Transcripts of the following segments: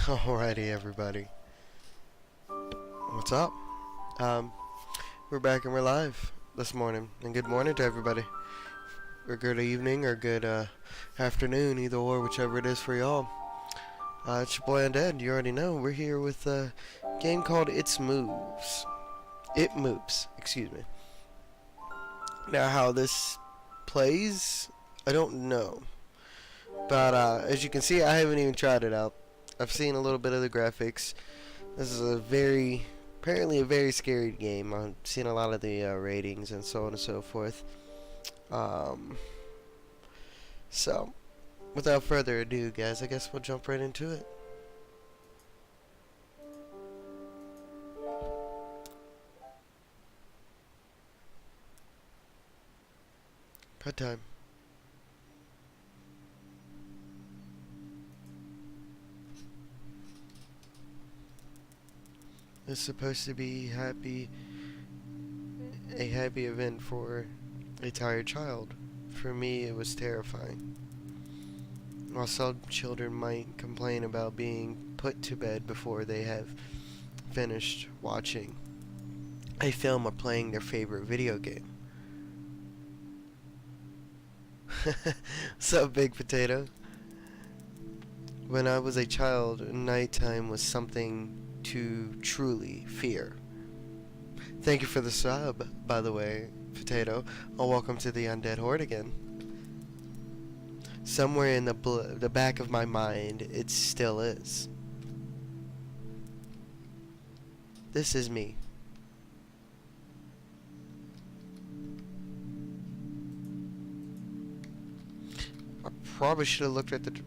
Alrighty, everybody. What's up? Um, we're back and we're live this morning. And good morning to everybody. Or good evening, or good afternoon, either or, whichever it is for y'all. It's your boy Undead. You already know. We're here with a game called It Moves. Excuse me. Now, how this plays, I don't know. But as you can see, I haven't even tried it out. I've seen a little bit of the graphics. This is apparently a very scary game. I've seen a lot of the ratings and so on and so forth. So, without further ado, guys, I guess we'll jump right into it. Cut time. It's supposed to be a happy event for a tired child. For me, it was terrifying. While some children might complain about being put to bed before they have finished watching a film or playing their favorite video game. What's up, Big Potato? When I was a child, nighttime was something to truly fear. Thank you for the sub, by the way, Potato. Oh, welcome to the Undead Horde again. Somewhere in the back of my mind, it still is. This is me. I probably should have looked at the...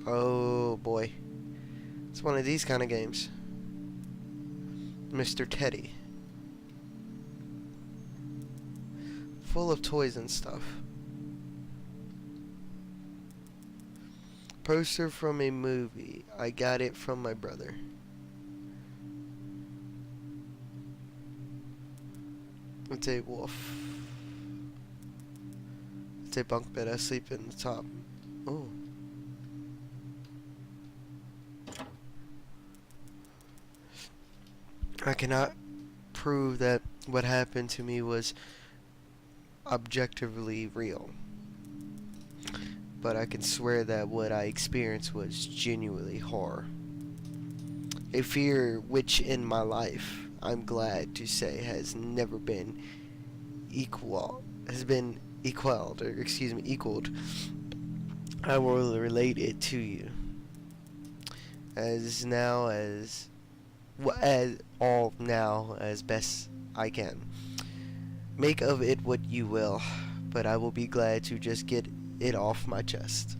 Oh, boy. It's one of these kind of games. Mr. Teddy. Full of toys and stuff. Poster from a movie. I got it from my brother. It's a wolf. It's a bunk bed. I sleep in the top. Oh. I cannot prove that what happened to me was objectively real, but I can swear that what I experienced was genuinely horror. A fear which in my life, I'm glad to say, has never been equaled. I will relate it to you as best I can. Make of it what you will, but I will be glad to just get it off my chest.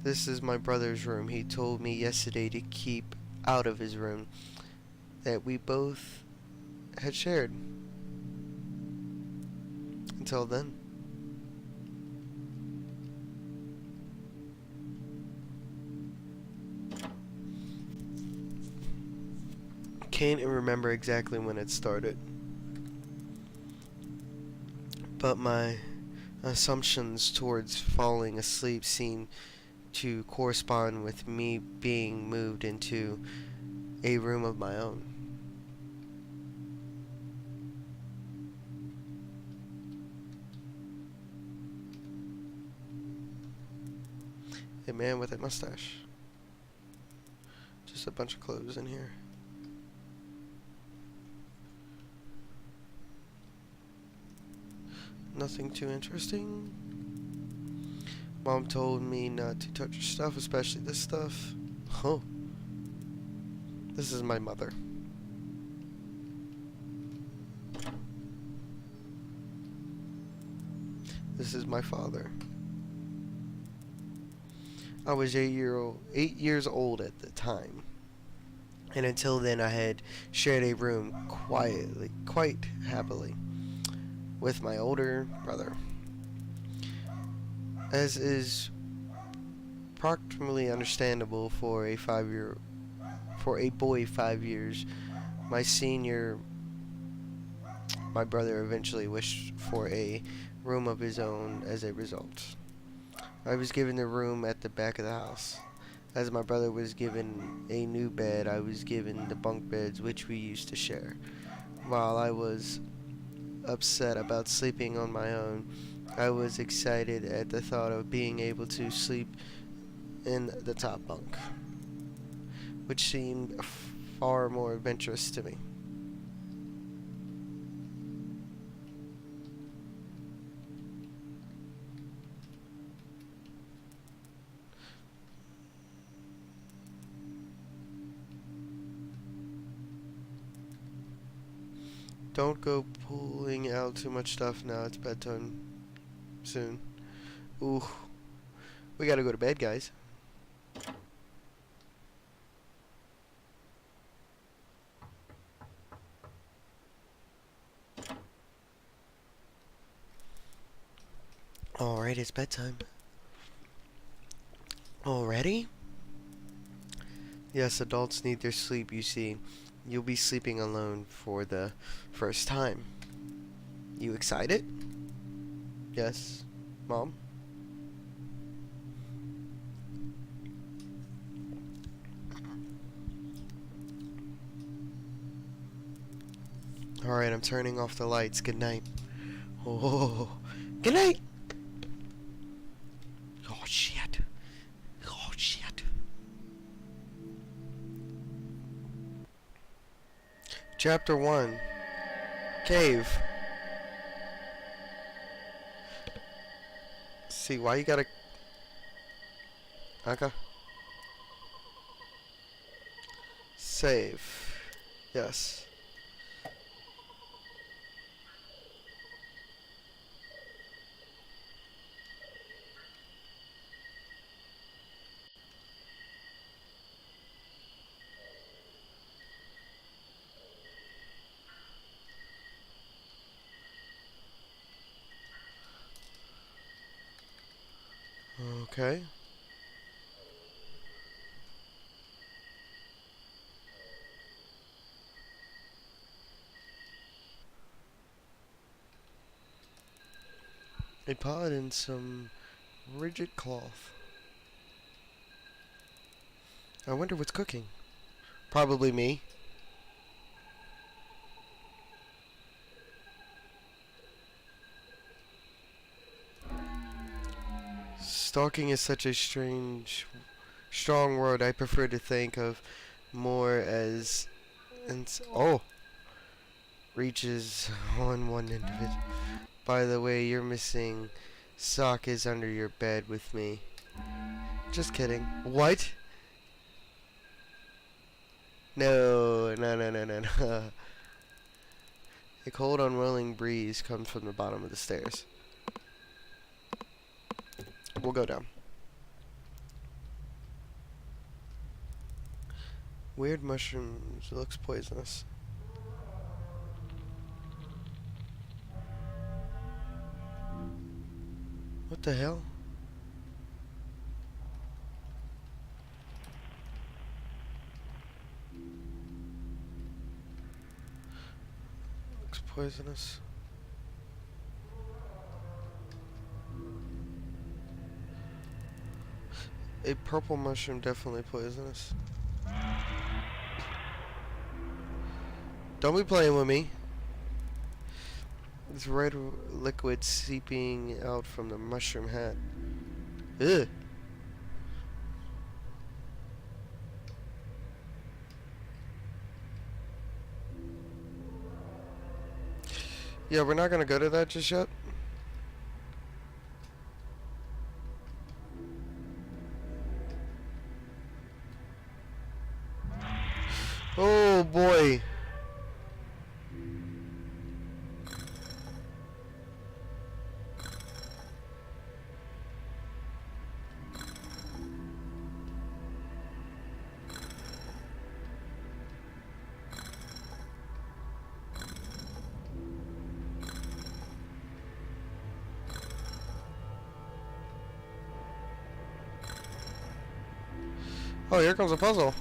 This is my brother's room. He told me yesterday to keep out of his room that we both had shared. Until then. Can't remember exactly when it started, but my assumptions towards falling asleep seem to correspond with me being moved into a room of my own. A man with a mustache. Just a bunch of clothes in here. Nothing too interesting. Mom told me not to touch your stuff, especially this stuff. Oh. This is my mother. This is my father. I was 8 years old at the time. And until then I had shared a room quite happily with my older brother. As is approximately understandable for a boy 5 years my senior My brother eventually wished for a room of his own as a result. I was given the room at the back of the house. As my brother was given a new bed, I was given the bunk beds which we used to share. While I was upset about sleeping on my own, I was excited at the thought of being able to sleep in the top bunk, which seemed far more adventurous to me. Don't go pulling out too much stuff now. It's bedtime soon. Ooh. We gotta go to bed, guys. Alright, it's bedtime. Already? Yes, adults need their sleep, you see. You'll be sleeping alone for the first time. You excited? Yes, Mom? Alright, I'm turning off the lights. Good night. Oh, good night! Oh, shit. Oh, shit. Chapter 1. Cave. See, why you gotta... Okay. Save. Yes. Okay. A pot and some rigid cloth. I wonder what's cooking. Probably me. Stalking is such a strong word. I prefer to think of more as, reaches on one individual. By the way, your missing sock is under your bed with me. Just kidding. What? No, no, no, no, no, no. A cold, unwilling breeze comes from the bottom of the stairs. We'll go down. Weird mushrooms. It looks poisonous. What the hell? Looks poisonous. A purple mushroom, definitely poisonous. Don't be playing with me. This red liquid seeping out from the mushroom hat. Ugh. Yeah, we're not gonna go to that just yet. Oh boy. Oh, here comes a puzzle.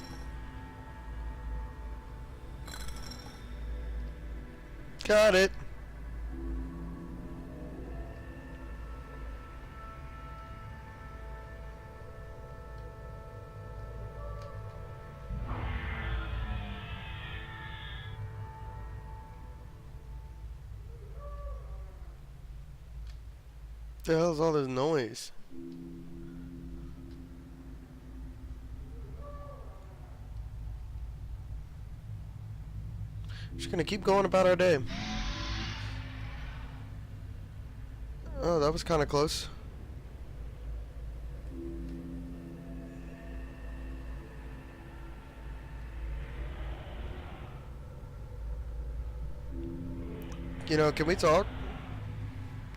Got it. The hell is all this noise? Just gonna keep going about our day. Oh, that was kind of close. You know, can we talk?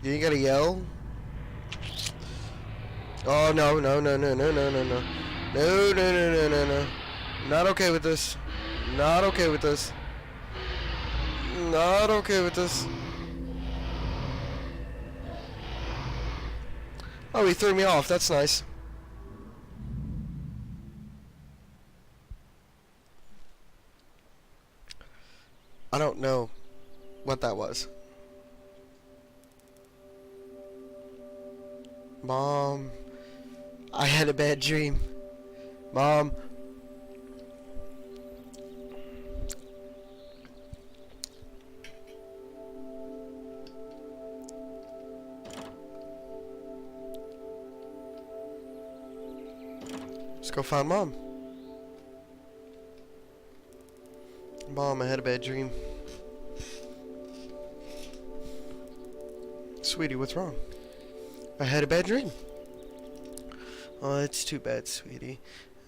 You ain't gotta yell. Oh, no, no, no, no, no, no, no, no. No, no, no, no, no, no. Not okay with this. Not okay with this. Not okay with this. Oh, he threw me off. That's nice. I don't know what that was. Mom, I had a bad dream. Mom. Let's go find Mom. Mom, I had a bad dream. Sweetie, what's wrong? I had a bad dream. Oh, it's too bad, sweetie.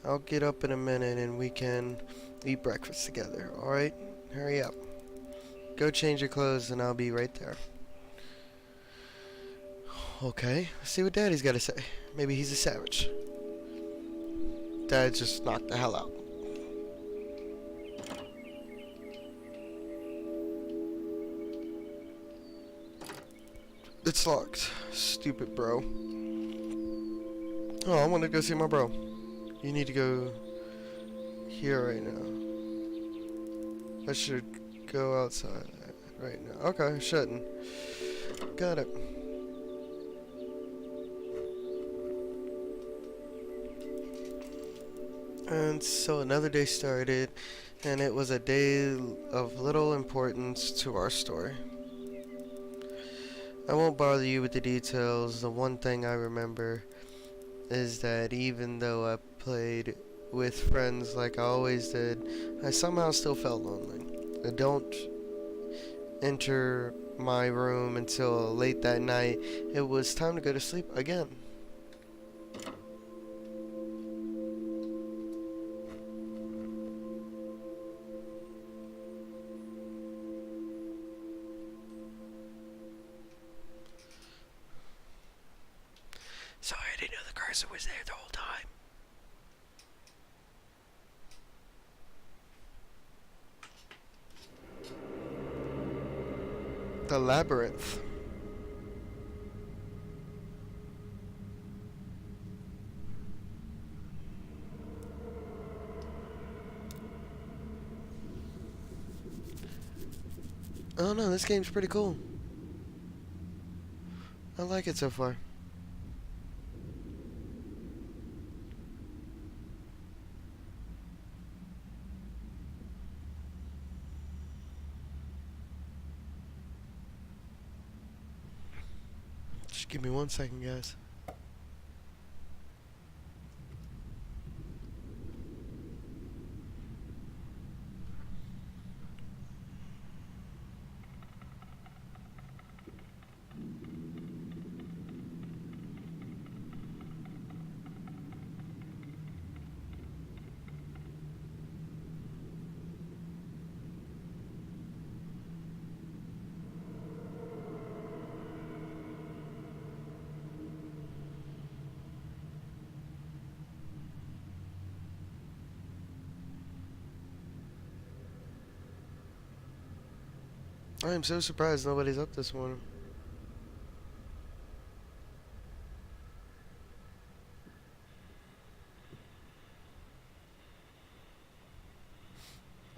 I'll get up in a minute and we can eat breakfast together, alright? Hurry up. Go change your clothes and I'll be right there. Okay, let's see what Daddy's got to say. Maybe he's a savage. Dad just knocked the hell out. It's locked. Stupid bro. Oh, I want to go see my bro. You need to go here right now. I should go outside right now. Okay, shouldn't. Got it. And so another day started, and it was a day of little importance to our story. I won't bother you with the details. The one thing I remember is that even though I played with friends like I always did, I somehow still felt lonely. I don't enter my room until late that night. It was time to go to sleep again. Sorry, I didn't know the cursor was there the whole time. The labyrinth. Oh no, this game's pretty cool. I like it so far. Just give me 1 second, guys. I am so surprised nobody's up this morning.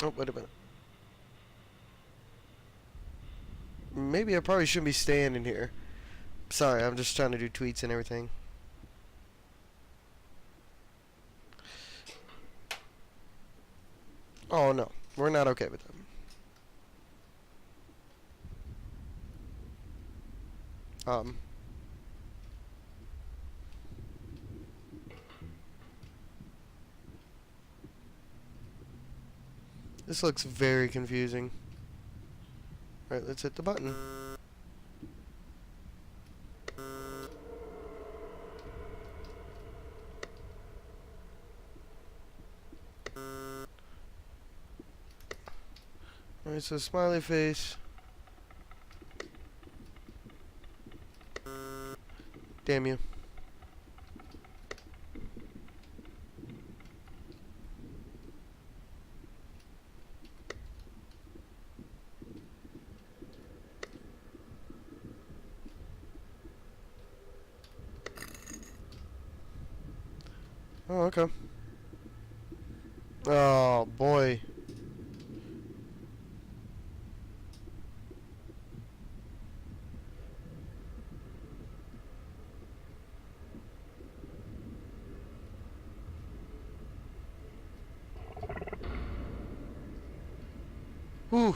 Oh, wait a minute. Maybe I probably shouldn't be standing here. Sorry, I'm just trying to do tweets and everything. Oh no, we're not okay with them. Um, This looks very confusing. Alright, let's hit the button. Alright, so smiley face. Damn you. Oh, okay. Oh, boy. Whew.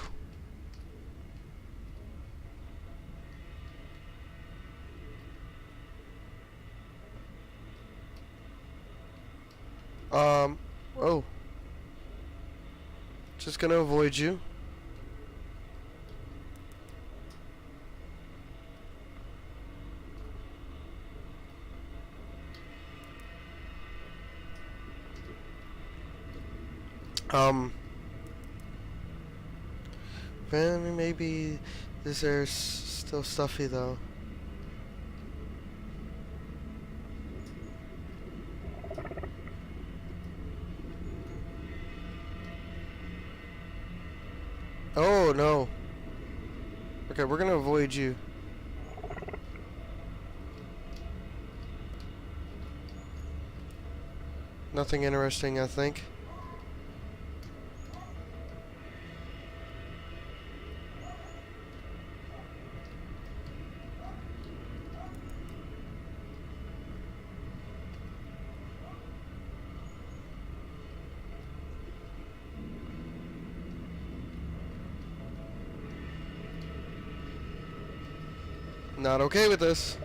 Oh. Just gonna avoid you. Man, maybe this air's still stuffy though. Oh no. Okay, we're gonna avoid you. Nothing interesting, I think. Not okay with this.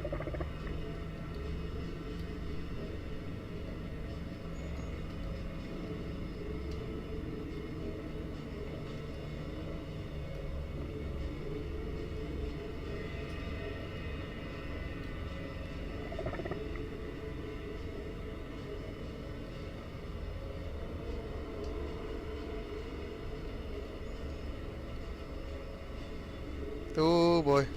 Oh boy.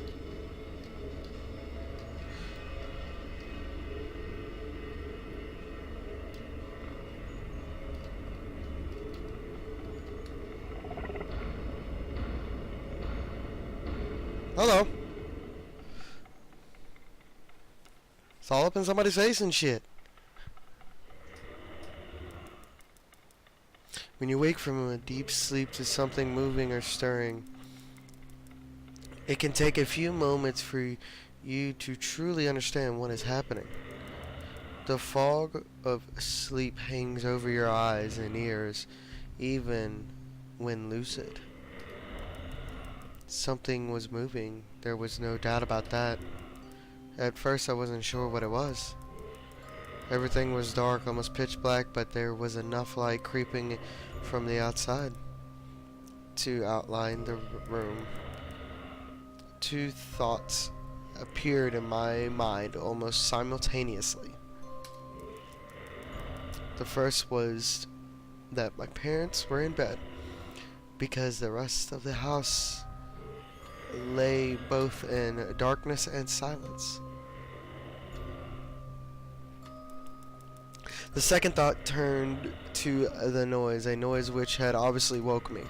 Hello. It's all up in somebody's face and shit. When you wake from a deep sleep to something moving or stirring, it can take a few moments for you to truly understand what is happening. The fog of sleep hangs over your eyes and ears, even when lucid. Something was moving. There was no doubt about that. At first I wasn't sure what it was. Everything was dark, almost pitch black, but there was enough light creeping from the outside to outline the room. Two thoughts appeared in my mind almost simultaneously. The first was that my parents were in bed because the rest of the house lay both in darkness and silence. The second thought turned to the noise, a noise which had obviously woke me.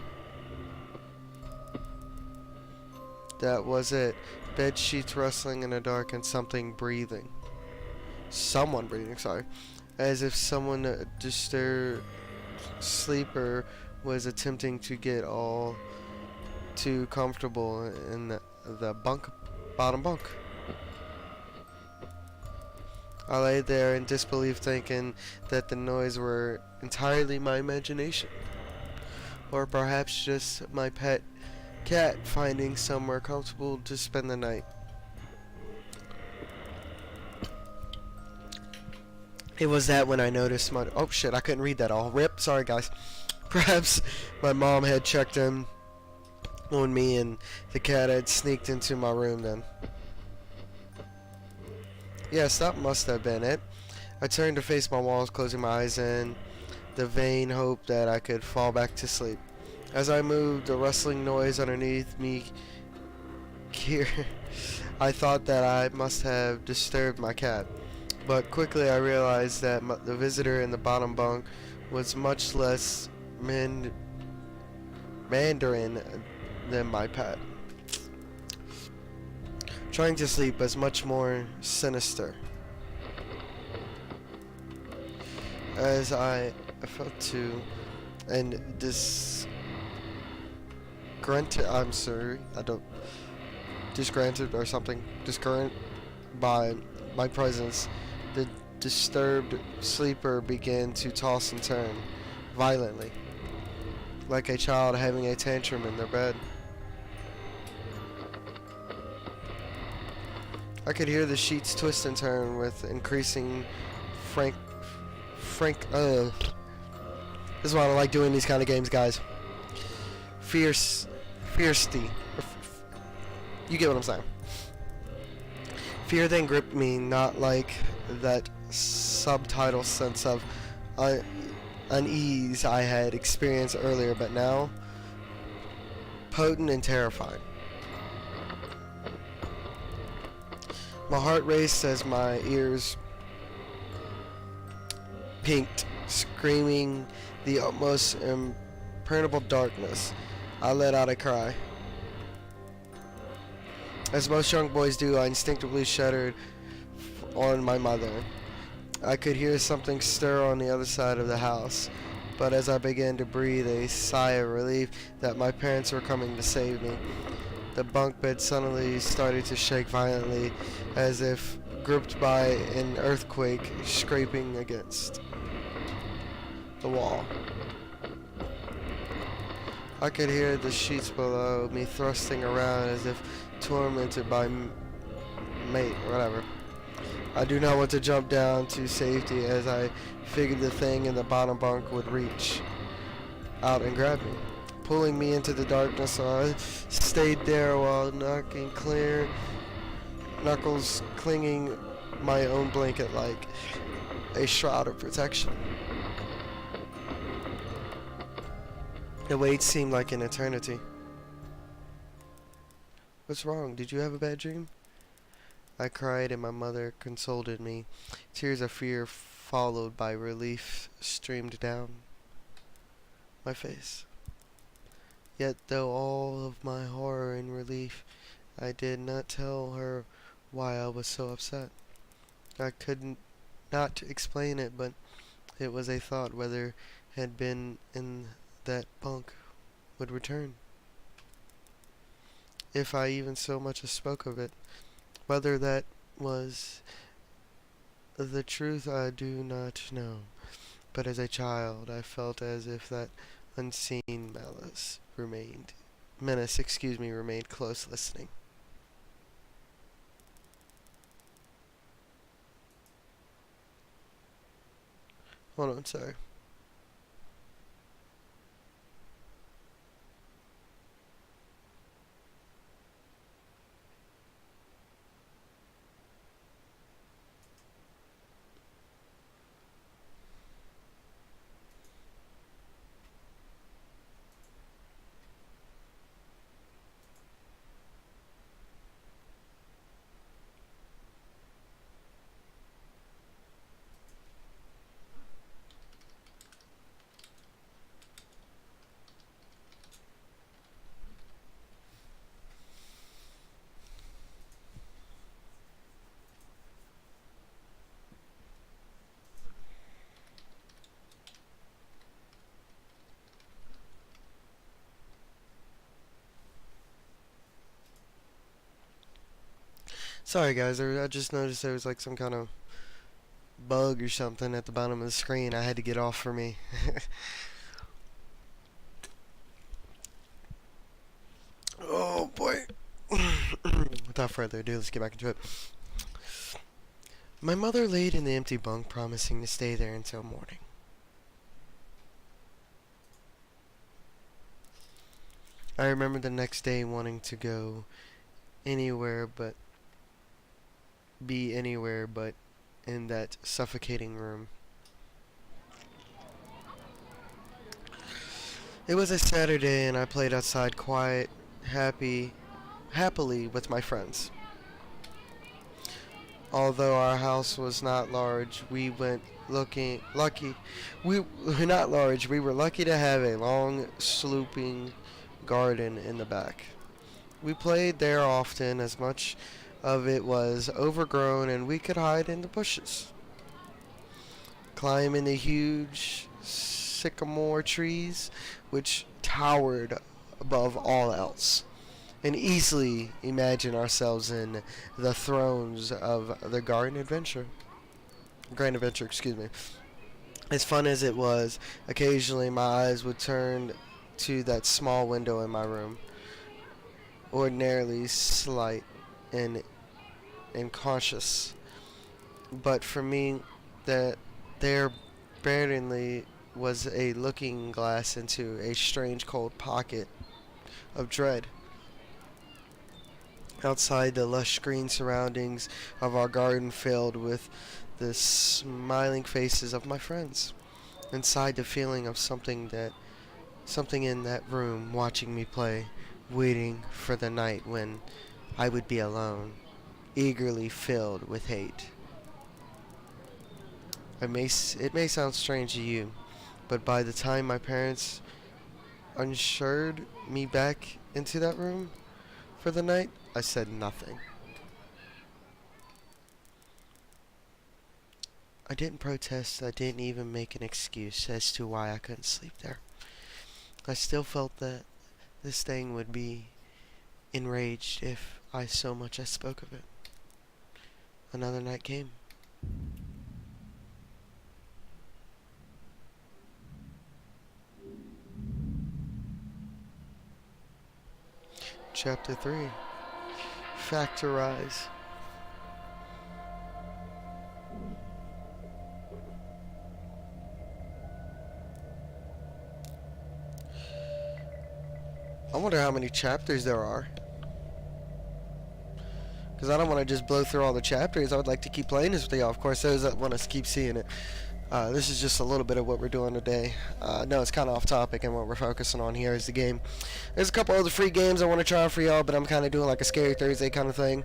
That was it. Bed sheets rustling in the dark and something breathing. Someone breathing, sorry. As if someone disturbed sleeper was attempting to get all too comfortable in the bottom bunk. I lay there in disbelief, thinking that the noise were entirely my imagination, or perhaps just my pet cat finding somewhere comfortable to spend the night. It was that when I noticed my... Oh shit, I couldn't read that all. RIP, sorry guys. Perhaps my mom had checked in on me and the cat had sneaked into my room then. Yes, that must have been it. I turned to face my walls, closing my eyes in the vain hope that I could fall back to sleep. As I moved, a rustling noise underneath me here. I thought that I must have disturbed my cat, but quickly I realized that the visitor in the bottom bunk was much less mandarin than my pet. Trying to sleep was much more sinister. As I felt to and I'm sorry, I don't disgranted or something, discurrent by my presence, the disturbed sleeper began to toss and turn violently, like a child having a tantrum in their bed. I could hear the sheets twist and turn with increasing this is why I don't like doing these kind of games, guys. Fiercely. You get what I'm saying. Fear then gripped me, not like that subtitle sense of unease I had experienced earlier, but now potent and terrifying. My heart raced as my ears pinked, screaming the utmost impenetrable darkness. I let out a cry. As most young boys do, I instinctively shuddered on my mother. I could hear something stir on the other side of the house, but as I began to breathe a sigh of relief that my parents were coming to save me, the bunk bed suddenly started to shake violently, as if gripped by an earthquake scraping against the wall. I could hear the sheets below me thrusting around as if tormented by mate or whatever. I do not want to jump down to safety, as I figured the thing in the bottom bunk would reach out and grab me, pulling me into the darkness. So I stayed there while knuckles clinging my own blanket like a shroud of protection. The wait seemed like an eternity. What's wrong? Did you have a bad dream? I cried and my mother consoled me. Tears of fear followed by relief streamed down my face. Yet though all of my horror and relief, I did not tell her why I was so upset. I could not explain it, but it was a thought whether had been in that bunk would return. If I even so much as spoke of it, whether that was the truth I do not know, but as a child I felt as if that unseen remained close listening. Hold on, sorry. Sorry guys, I just noticed there was like some kind of bug or something at the bottom of the screen. I had to get off for me. Oh boy. Without further ado, let's get back into it. My mother laid in the empty bunk, promising to stay there until morning. I remember the next day wanting to go anywhere but be anywhere but in that suffocating room. It was a Saturday and I played outside happily with my friends. Although our house was not large, we went looking lucky. We were not large. We were lucky to have a long sloping garden in the back. We played there often, as much of it was overgrown and we could hide in the bushes, climb in the huge sycamore trees which towered above all else, and easily imagine ourselves in the thrones of the Grand Adventure, excuse me. As fun as it was, occasionally my eyes would turn to that small window in my room, ordinarily slight and conscious, but for me that there barely was a looking glass into a strange cold pocket of dread. Outside, the lush green surroundings of our garden filled with the smiling faces of my friends. Inside, the feeling of something in that room watching me play, waiting for the night when I would be alone, eagerly filled with hate. It may sound strange to you, but by the time my parents ushered me back into that room for the night, I said nothing. I didn't protest. I didn't even make an excuse as to why I couldn't sleep there. I still felt that this thing would be enraged if I so much as spoke of it. Another night came. Chapter 3. Factorize. I wonder how many chapters there are. Because I don't want to just blow through all the chapters. I would like to keep playing this with y'all. Of course, those that want to keep seeing it. This is just a little bit of what we're doing today. No, it's kind of off topic, and what we're focusing on here is the game. There's a couple other free games I want to try for y'all, but I'm kind of doing like a Scary Thursday kind of thing.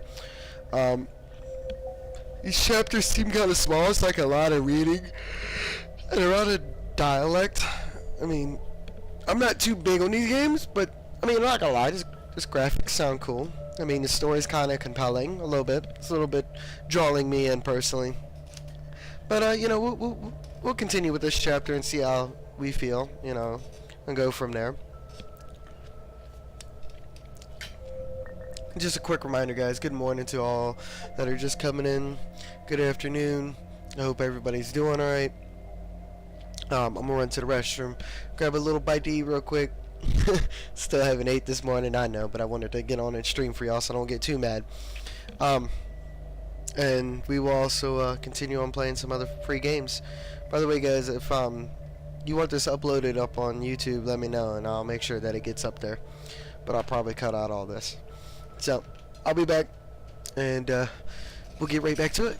These chapters seem kind of small. It's like a lot of reading and a lot of dialect. I mean, I'm not too big on these games, but I mean, I'm not gonna lie, this graphics sound cool. I mean, the story's kind of compelling a little bit. It's a little bit drawing me in personally. But you know, we'll continue with this chapter and see how we feel, you know, and go from there. Just a quick reminder, guys. Good morning to all that are just coming in. Good afternoon. I hope everybody's doing all right. I'm gonna run to the restroom, grab a little bite to eat real quick. Still haven't ate this morning, I know, but I wanted to get on and stream for y'all so I don't get too mad. And we will also continue on playing some other free games. By the way, guys, if you want this uploaded up on YouTube, let me know and I'll make sure that it gets up there. But I'll probably cut out all this. So, I'll be back and we'll get right back to it.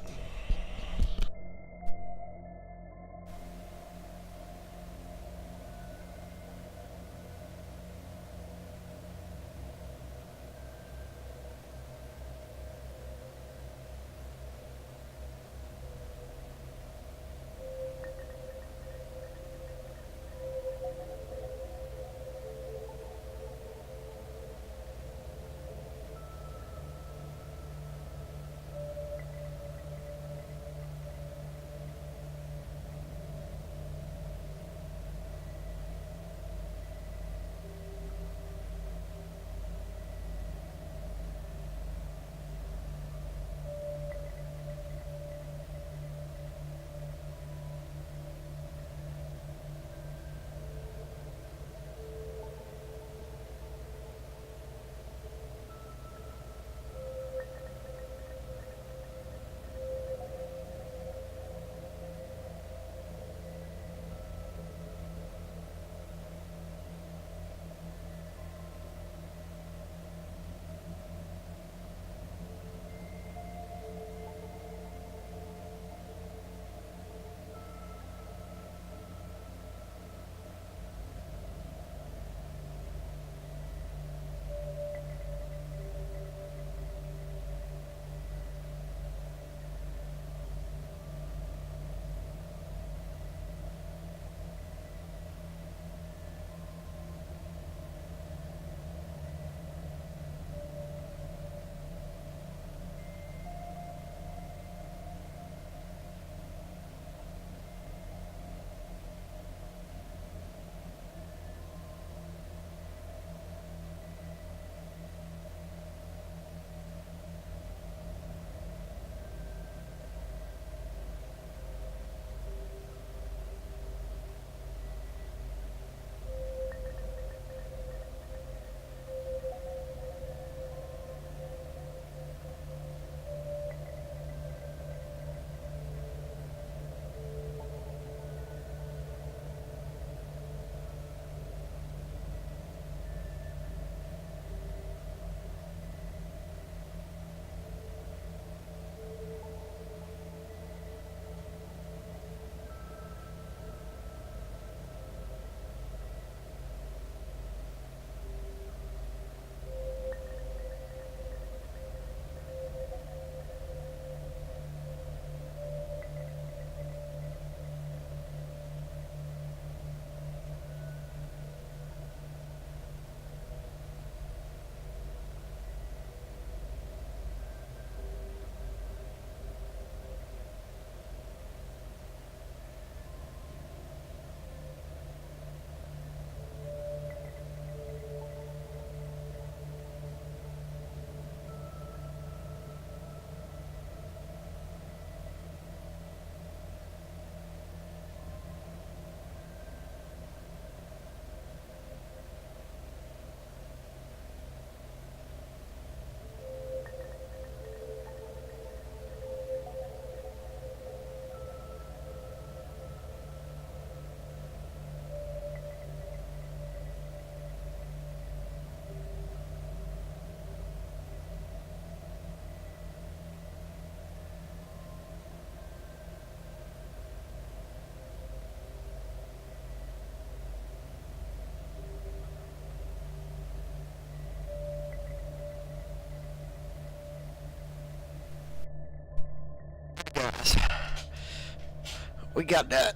We got that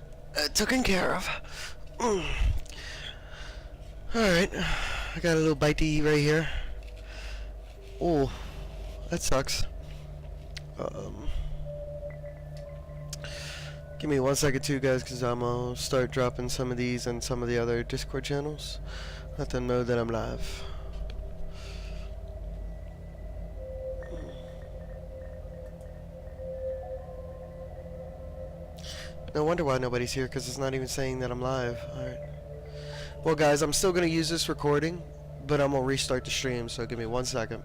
taken care of. Alright, I got a little bite to eat right here. Oh, that sucks. Give me 1 second too, guys, because I'm gonna start dropping some of these and some of the other Discord channels. Let them know that I'm live. No wonder why nobody's here, because it's not even saying that I'm live. Alright. Well, guys, I'm still gonna use this recording, but I'm gonna restart the stream, so give me 1 second.